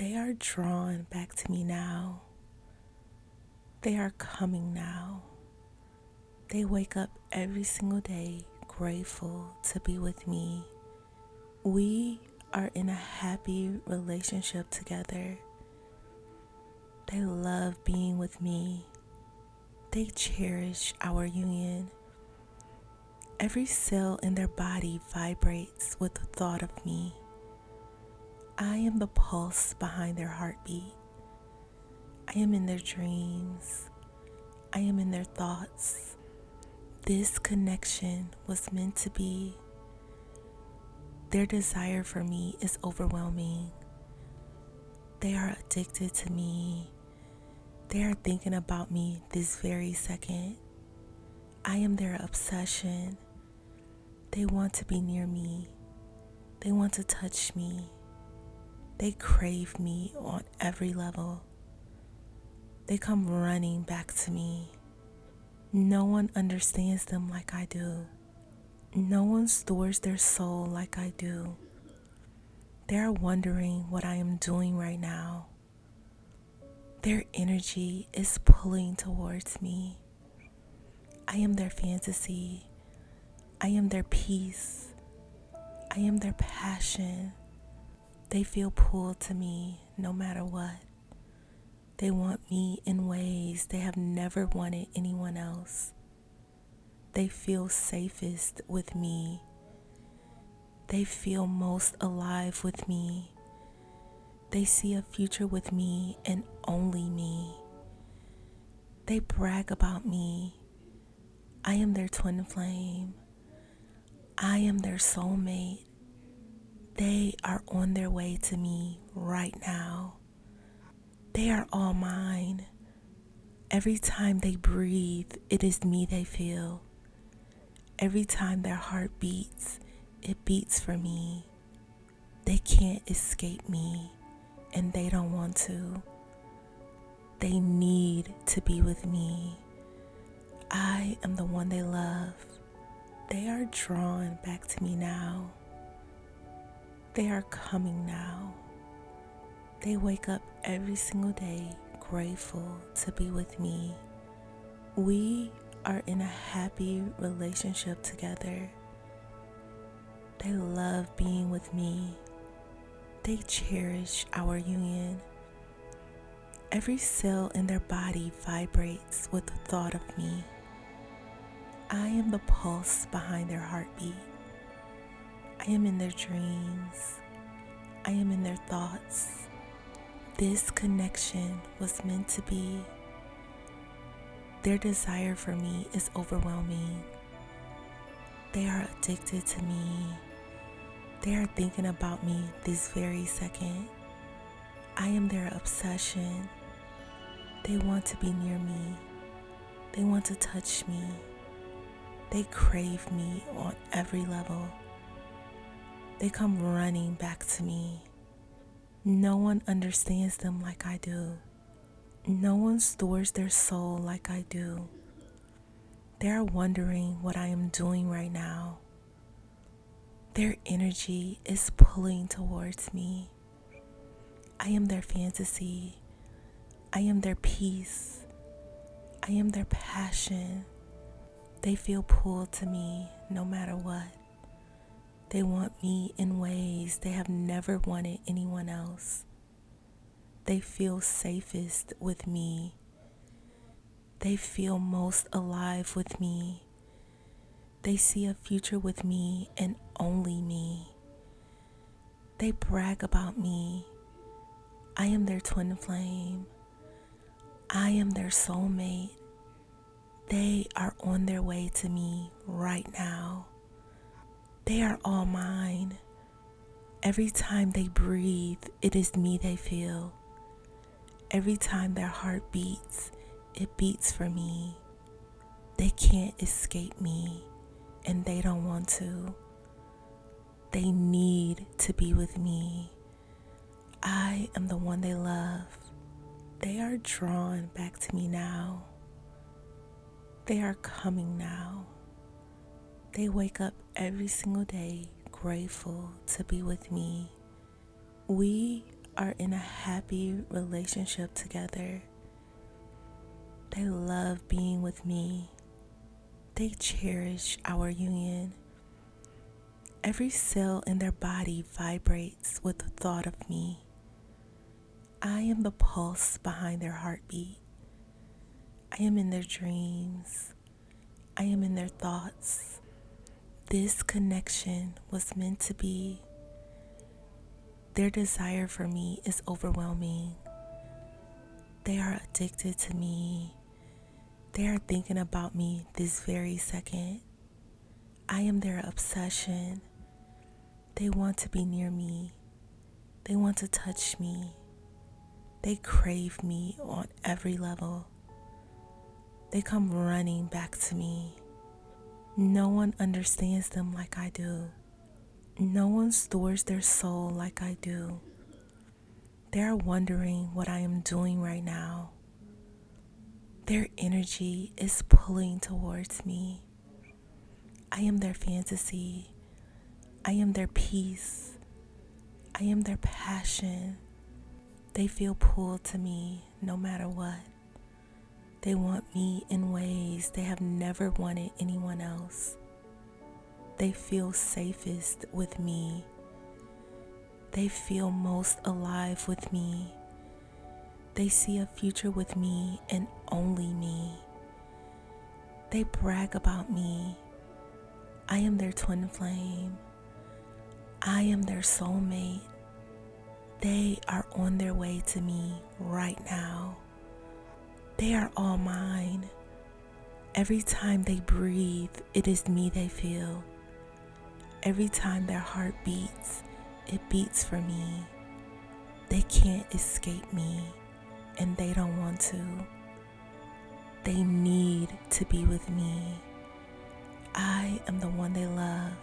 They are drawn back to me now. They are coming now. They wake up every single day grateful to be with me. We are in a happy relationship together. They love being with me. They cherish our union. Every cell in their body vibrates with the thought of me. I am the pulse behind their heartbeat. I am in their dreams. I am in their thoughts. This connection was meant to be. Their desire for me is overwhelming. They are addicted to me. They are thinking about me this very second. I am their obsession. They want to be near me. They want to touch me. They crave me on every level. They come running back to me. No one understands them like I do. No one stores their soul like I do. They are wondering what I am doing right now. Their energy is pulling towards me. I am their fantasy. I am their peace. I am their passion. They feel pulled to me no matter what. They want me in ways they have never wanted anyone else. They feel safest with me. They feel most alive with me. They see a future with me and only me. They brag about me. I am their twin flame. I am their soulmate. They are on their way to me right now. They are all mine. Every time they breathe, it is me they feel. Every time their heart beats, it beats for me. They can't escape me, and they don't want to. They need to be with me. I am the one they love. They are drawn back to me now. They are coming now. They wake up every single day grateful to be with me. We are in a happy relationship together. They love being with me. They cherish our union. Every cell in their body vibrates with the thought of me. I am the pulse behind their heartbeat. I am in their dreams. I am in their thoughts. This connection was meant to be. Their desire for me is overwhelming. They are addicted to me. They are thinking about me this very second. I am their obsession. They want to be near me. They want to touch me. They crave me on every level. They come running back to me. No one understands them like I do. No one stores their soul like I do. They are wondering what I am doing right now. Their energy is pulling towards me. I am their fantasy. I am their peace. I am their passion. They feel pulled to me no matter what. They want me in ways they have never wanted anyone else. They feel safest with me. They feel most alive with me. They see a future with me and only me. They brag about me. I am their twin flame. I am their soulmate. They are on their way to me right now. They are all mine. Every time they breathe, it is me they feel. Every time their heart beats, it beats for me. They can't escape me, and they don't want to. They need to be with me. I am the one they love. They are drawn back to me now. They are coming now. They wake up every single day grateful to be with me. We are in a happy relationship together. They love being with me. They cherish our union. Every cell in their body vibrates with the thought of me. I am the pulse behind their heartbeat. I am in their dreams. I am in their thoughts. This connection was meant to be. Their desire for me is overwhelming. They are addicted to me. They are thinking about me this very second. I am their obsession. They want to be near me. They want to touch me. They crave me on every level. They come running back to me. No one understands them like I do. No one stores their soul like I do. They are wondering what I am doing right now. Their energy is pulling towards me. I am their fantasy. I am their peace. I am their passion. They feel pulled to me no matter what. They want me in ways they have never wanted anyone else. They feel safest with me. They feel most alive with me. They see a future with me and only me. They brag about me. I am their twin flame. I am their soulmate. They are on their way to me right now. They are all mine. Every time they breathe, it is me they feel. Every time their heart beats, it beats for me. They can't escape me, and they don't want to. They need to be with me. I am the one they love.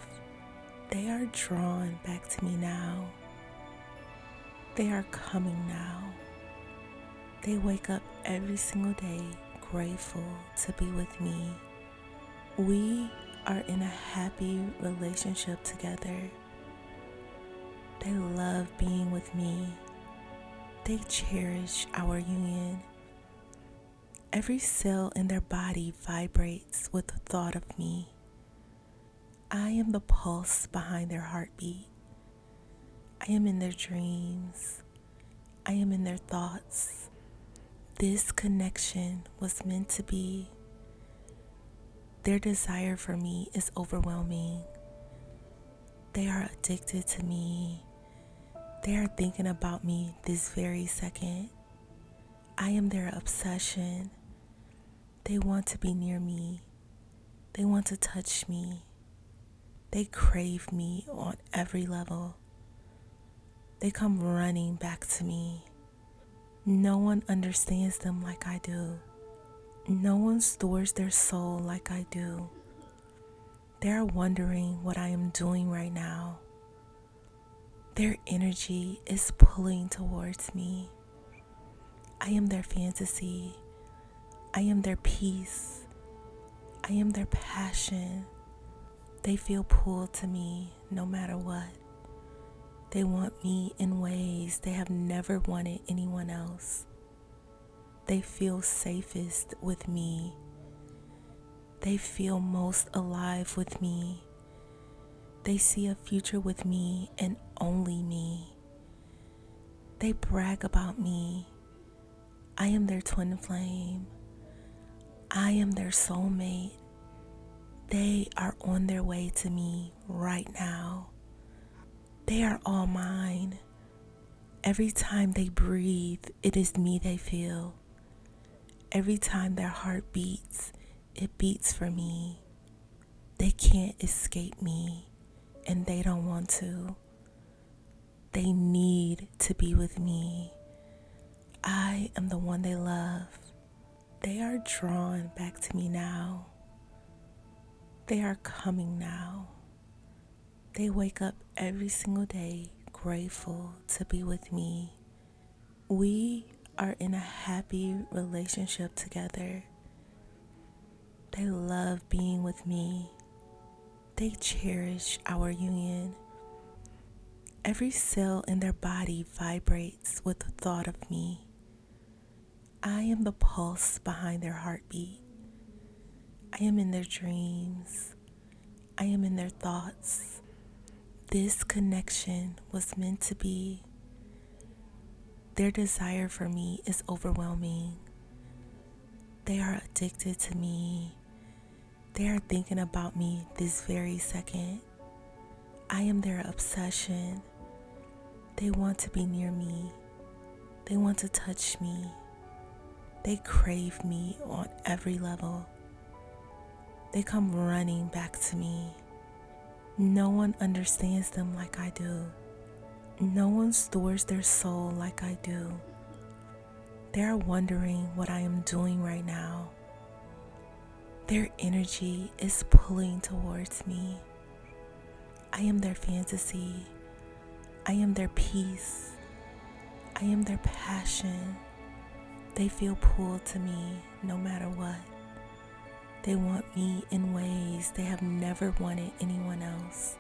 They are drawn back to me now. They are coming now. They wake up every single day grateful to be with me. We are in a happy relationship together. They love being with me. They cherish our union. Every cell in their body vibrates with the thought of me. I am the pulse behind their heartbeat. I am in their dreams. I am in their thoughts. This connection was meant to be. Their desire for me is overwhelming. They are addicted to me. They are thinking about me this very second. I am their obsession. They want to be near me. They want to touch me. They crave me on every level. They come running back to me. No one understands them like I do. No one stores their soul like I do. They are wondering what I am doing right now. Their energy is pulling towards me. I am their fantasy. I am their peace. I am their passion. They feel pulled to me no matter what. They want me in ways they have never wanted anyone else. They feel safest with me. They feel most alive with me. They see a future with me and only me. They brag about me. I am their twin flame. I am their soulmate. They are on their way to me right now. They are all mine. Every time they breathe, it is me they feel. Every time their heart beats, it beats for me. They can't escape me, and they don't want to. They need to be with me. I am the one they love. They are drawn back to me now. They are coming now. They wake up every single day grateful to be with me. We are in a happy relationship together. They love being with me. They cherish our union. Every cell in their body vibrates with the thought of me. I am the pulse behind their heartbeat. I am in their dreams. I am in their thoughts. This connection was meant to be. Their desire for me is overwhelming. They are addicted to me. They are thinking about me this very second. I am their obsession. They want to be near me. They want to touch me. They crave me on every level. They come running back to me. No one understands them like I do. No one stores their soul like I do. They are wondering what I am doing right now. Their energy is pulling towards me. I am their fantasy. I am their peace. I am their passion. They feel pulled to me no matter what. They want me in ways they have never wanted anyone else.